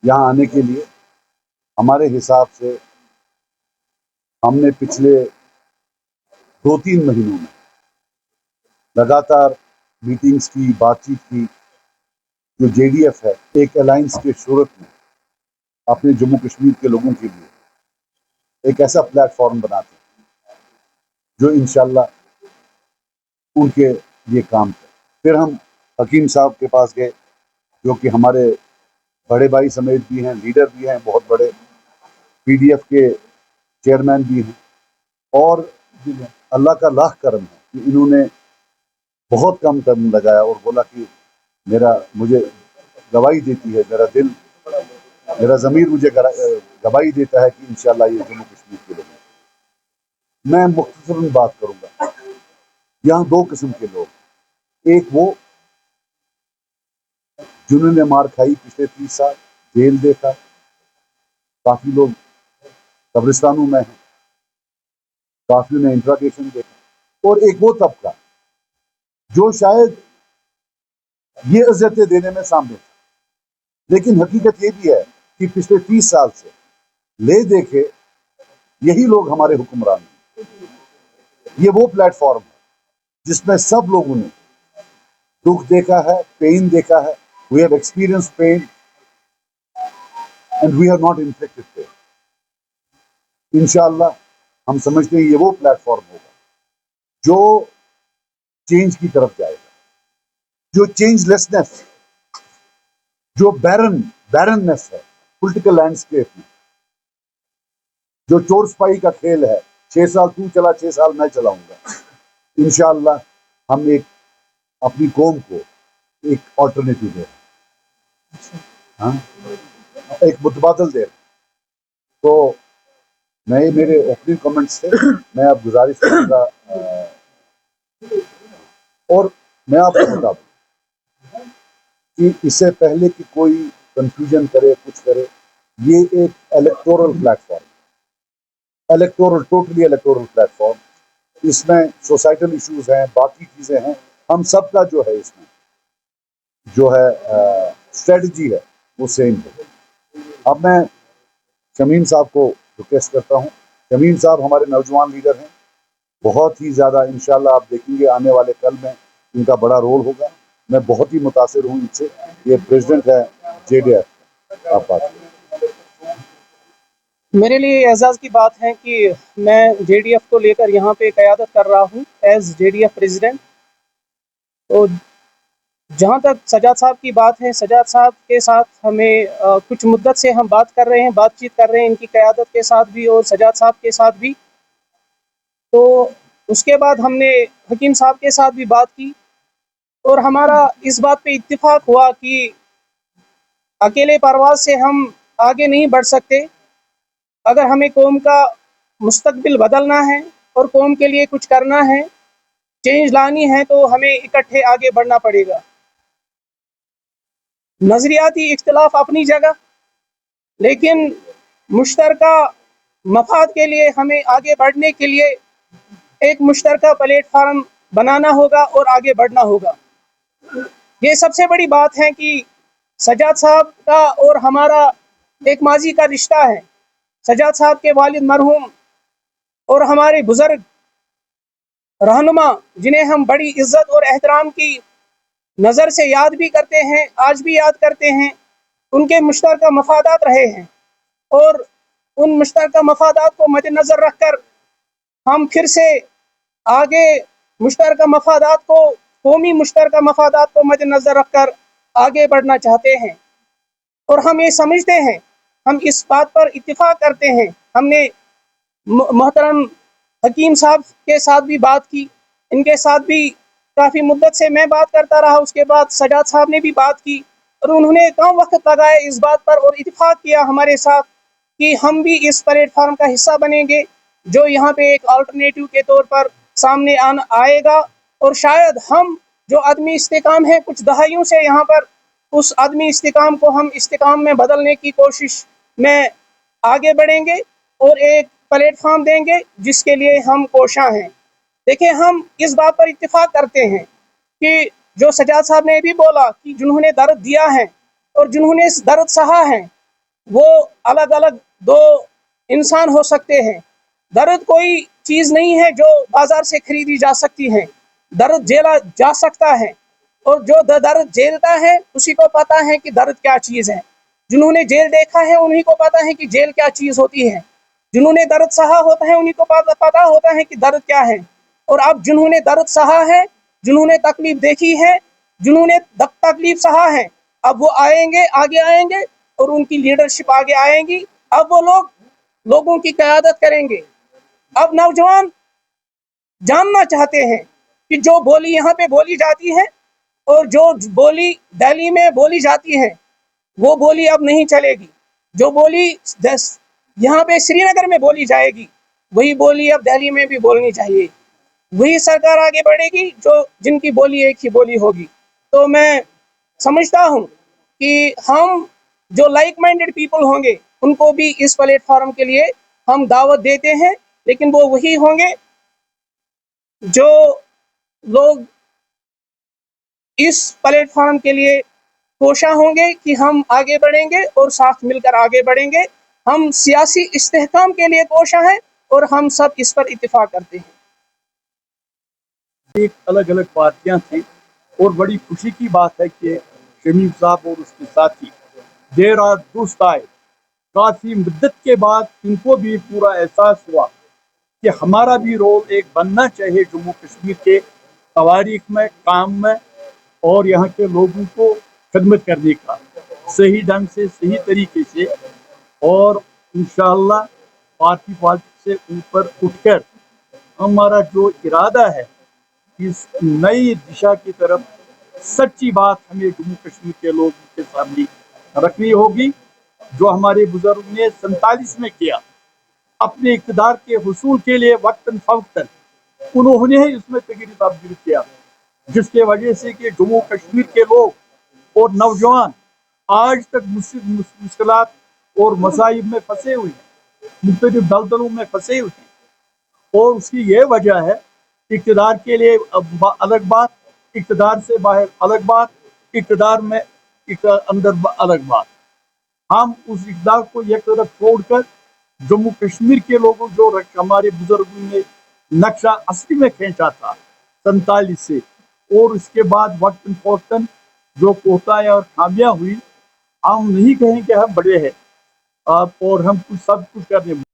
यहाँ आने के लिए हमारे हिसाब से हमने पिछले 2-3 महीनों में लगातार मीटिंग्स की, बातचीत की। जो JDF है, एक अलायंस के सूरत में अपने जम्मू कश्मीर के लोगों के लिए एक ऐसा प्लेटफॉर्म बनाते हैं जो इंशाल्लाह उनके लिए काम करे। फिर हम हकीम साहब के पास गए, जो कि हमारे बड़े भाई समेत भी हैं, लीडर भी हैं, बहुत बड़े PDF के चेयरमैन भी हैं, और अल्लाह का लाख करम है कि इन्होंने बहुत कम कदम लगाया और बोला कि मुझे गवाही देती है, मेरा ज़मीर मुझे गवाही देता है कि इंशाल्लाह ये जम्मू कश्मीर के लोग हैं। मैं मुख्तसरन बात करूंगा। यहाँ 2 किस्म के लोग, एक वो जिन्होंने मार खाई, पिछले 30 साल जेल देखा, काफ़ी लोग कब्रिस्तानों में हैं, काफ़ी ने इंट्रागेशन देखा, और एक वो तबका जो शायद ये इज्जतें देने में सामने था, लेकिन हकीकत ये भी है कि पिछले 30 साल से ले देखे यही लोग हमारे हुक्मरान हैं। ये वो प्लेटफॉर्म है जिसमें सब लोगों ने दुख देखा है, पेन देखा है। We have experience pain and we have not infected pain. इंशाअल्लाह हम समझते हैं ये वो प्लेटफॉर्म होगा जो चेंज की तरफ जाएगा, जो चेंजलेसनेस, जो बैरननेस है पॉलिटिकल लैंडस्केप में, जो चोर सिपाही का खेल है, 6 साल तू चला, 6 साल मैं चलाऊंगा। इंशाअल्लाह हम एक अपनी कौम को एक ऑल्टरनेटिव दे रहे हैं, हाँ, एक मुतबादल दे रहे हैं। तो मैं, मेरे ओपनिंग कमेंट्स थे, मैं अब गुजारिश करूंगा, और मैं आपको बता दूं कि इससे पहले कि कोई कंफ्यूजन करे, कुछ करे, ये एक electoral platform, totally electoral platform. इसमें सोसाइटल इश्यूज हैं, बाकी चीज़ें हैं, हम सब का जो है इसमें जो है स्ट्रेटजी है वो सेम है। अब मैं शमीम साहब को रिक्वेस्ट करता हूँ। शमीम साहब हमारे नौजवान लीडर हैं, बहुत ही ज़्यादा, इंशाल्लाह आप देखेंगे आने वाले कल में इनका बड़ा रोल होगा। मैं बहुत ही मुतासिर हूँ इनसे। ये प्रेसिडेंट है JDF। आप बात करें। मेरे लिए एजाज़ की बात है कि मैं JDF को लेकर यहाँ पे क़यादत कर रहा हूँ एज JDF प्रेसिडेंट। तो जहाँ तक सजाद साहब की बात है, सजाद साहब के साथ हमें कुछ मुद्दत से हम बातचीत कर रहे हैं इनकी क़यादत के साथ भी और सजाद साहब के साथ भी। तो उसके बाद हमने हकीम साहब के साथ भी बात की और हमारा इस बात पे इत्तिफाक हुआ कि अकेले परवाज़ से हम आगे नहीं बढ़ सकते। अगर हमें कौम का मुस्तकबिल बदलना है और कौम के लिए कुछ करना है, चेंज लानी है, तो हमें इकट्ठे आगे बढ़ना पड़ेगा। नज़रियाती इख्तिलाफ अपनी जगह, लेकिन मुश्तरका मफाद के लिए हमें आगे बढ़ने के लिए एक मुश्तरका प्लेटफार्म बनाना होगा और आगे बढ़ना होगा। ये सबसे बड़ी बात है कि सजाद साहब का और हमारा एक माजी का रिश्ता है। सजाद साहब के वालिद मरहूम और हमारे बुजुर्ग रहनुमा, जिन्हें हम बड़ी इज्जत और एहतराम की नज़र से याद भी करते हैं, आज भी याद करते हैं, उनके मुश्तरका मफादात रहे हैं और उन मुश्तरका मफादात को मद्देनज़र रखकर हम फिर से आगे मुश्तरका मफादात को, कौमी मुश्तरका मफादात को मद्देनज़र रखकर आगे बढ़ना चाहते हैं। और हम ये समझते हैं, हम इस बात पर इत्तिफाक करते हैं। हमने मोहतरम हकीम साहब के साथ भी बात की, इनके साथ भी काफ़ी मुद्दत से मैं बात करता रहा, उसके बाद सजाद साहब ने भी बात की और उन्होंने कम वक्त लगाया इस बात पर और इत्तिफाक किया हमारे साथ कि हम भी इस प्लेटफार्म का हिस्सा बनेंगे, जो यहाँ पे एक अल्टरनेटिव के तौर पर सामने आएगा। और शायद हम जो आदमी इस्तेकाम है कुछ दहाइयों से यहाँ पर, उस आदमी इस्तेकाम को हम इस्तेकाम में बदलने की कोशिश में आगे बढ़ेंगे और एक प्लेटफार्म देंगे जिसके लिए हम कोशां हैं। देखिए, हम इस बात पर इत्तिफाक करते हैं कि जो सजाद साहब ने भी बोला कि जिन्होंने दर्द दिया है और जिन्होंने इस दर्द सहा है, وہ الگ الگ دو انسان ہو سکتے ہیں. درد کوئی چیز نہیں ہے جو بازار سے خریدی جا سکتی ہے. درد جھیلا جا سکتا ہے، اور جو درد جھیلتا ہے اسی کو پتا ہے کہ درد کیا چیز ہے. جنہوں نے جیل دیکھا ہے انہی کو پتا ہے کہ جیل کیا چیز ہوتی ہے. جنہوں نے درد سہا ہوتا ہے انہی کو پتا ہوتا ہے کہ درد کیا ہے. اور اب جنہوں نے درد سہا ہے، جنہوں نے تکلیف دیکھی ہے، جنہوں نے تکلیف سہا ہے، اب وہ آئیں گے، آگے آئیں گے، اور ان کی لیڈرشپ آگے آئیں گی. اب وہ لوگوں کی قیادت کریں گے. اب نوجوان جاننا چاہتے ہیں کہ جو بولی یہاں پہ بولی جاتی ہے اور جو بولی دہلی میں بولی جاتی ہے وہ بولی اب نہیں چلے گی. جو بولی یہاں پہ سری نگر میں بولی جائے گی وہی بولی اب دہلی میں بھی بولنی چاہیے. وہی سرکار آگے بڑھے گی جن کی بولی ایک ہی بولی ہوگی. تو میں سمجھتا ہوں کہ ہم جو لائک مائنڈڈ پیپل ہوں گے ان کو بھی اس پلیٹ فارم کے لیے ہم دعوت دیتے ہیں، لیکن وہ وہی ہوں گے جو لوگ اس پلیٹ فارم کے لیے کوشاں ہوں گے کہ ہم آگے بڑھیں گے اور ساتھ مل کر آگے بڑھیں گے. ہم سیاسی استحکام کے لیے کوشاں ہیں اور ہم سب اس پر اتفاق کرتے ہیں. ایک الگ الگ پارٹیاں تھیں، اور بڑی خوشی کی بات ہے کہ شمیم صاحب اور اس کے ساتھی دیر آر درست آئے. کافی مدت کے بعد ان کو بھی پورا احساس ہوا کہ ہمارا بھی رول ایک بننا چاہیے جموں کشمیر کے تواریخ میں، کام میں، اور یہاں کے لوگوں کو خدمت کرنے کا صحیح ڈھنگ سے، صحیح طریقے سے. اور انشاءاللہ پارٹی سے اوپر اٹھ کر ہمارا جو ارادہ ہے اس نئی دشا کی طرف، سچی بات ہمیں جموں کشمیر کے لوگوں کے سامنے رکھنی ہوگی. جو ہمارے بزرگ نے 47 میں کیا اپنے اقتدار کے حصول کے لیے، وقتاً فوقتاً انہوں نے اس میں تغیر تبدیل کیا، جس کی وجہ سے کہ جموں کشمیر کے لوگ اور نوجوان آج تک مشکلات اور مصائب میں پھنسے ہوئے ہیں، مختلف دلدلوں میں پھنسے ہوئے ہیں. اور اس کی یہ وجہ ہے اقتدار کے لیے الگ بات، اقتدار سے باہر الگ بات، اقتدار میں اندر الگ بات. ہم اس اقتدار کو ایک طرف چھوڑ کر جموں کشمیر کے لوگوں جو ہمارے بزرگوں نے نقشہ اصلی میں کھینچا تھا 47 سے، اور اس کے بعد وقتاً فوقتاً جو کوتاہیاں اور خامیاں ہوئی، ہم نہیں کہیں کہ ہم بڑے ہیں اور ہم سب کچھ کرنے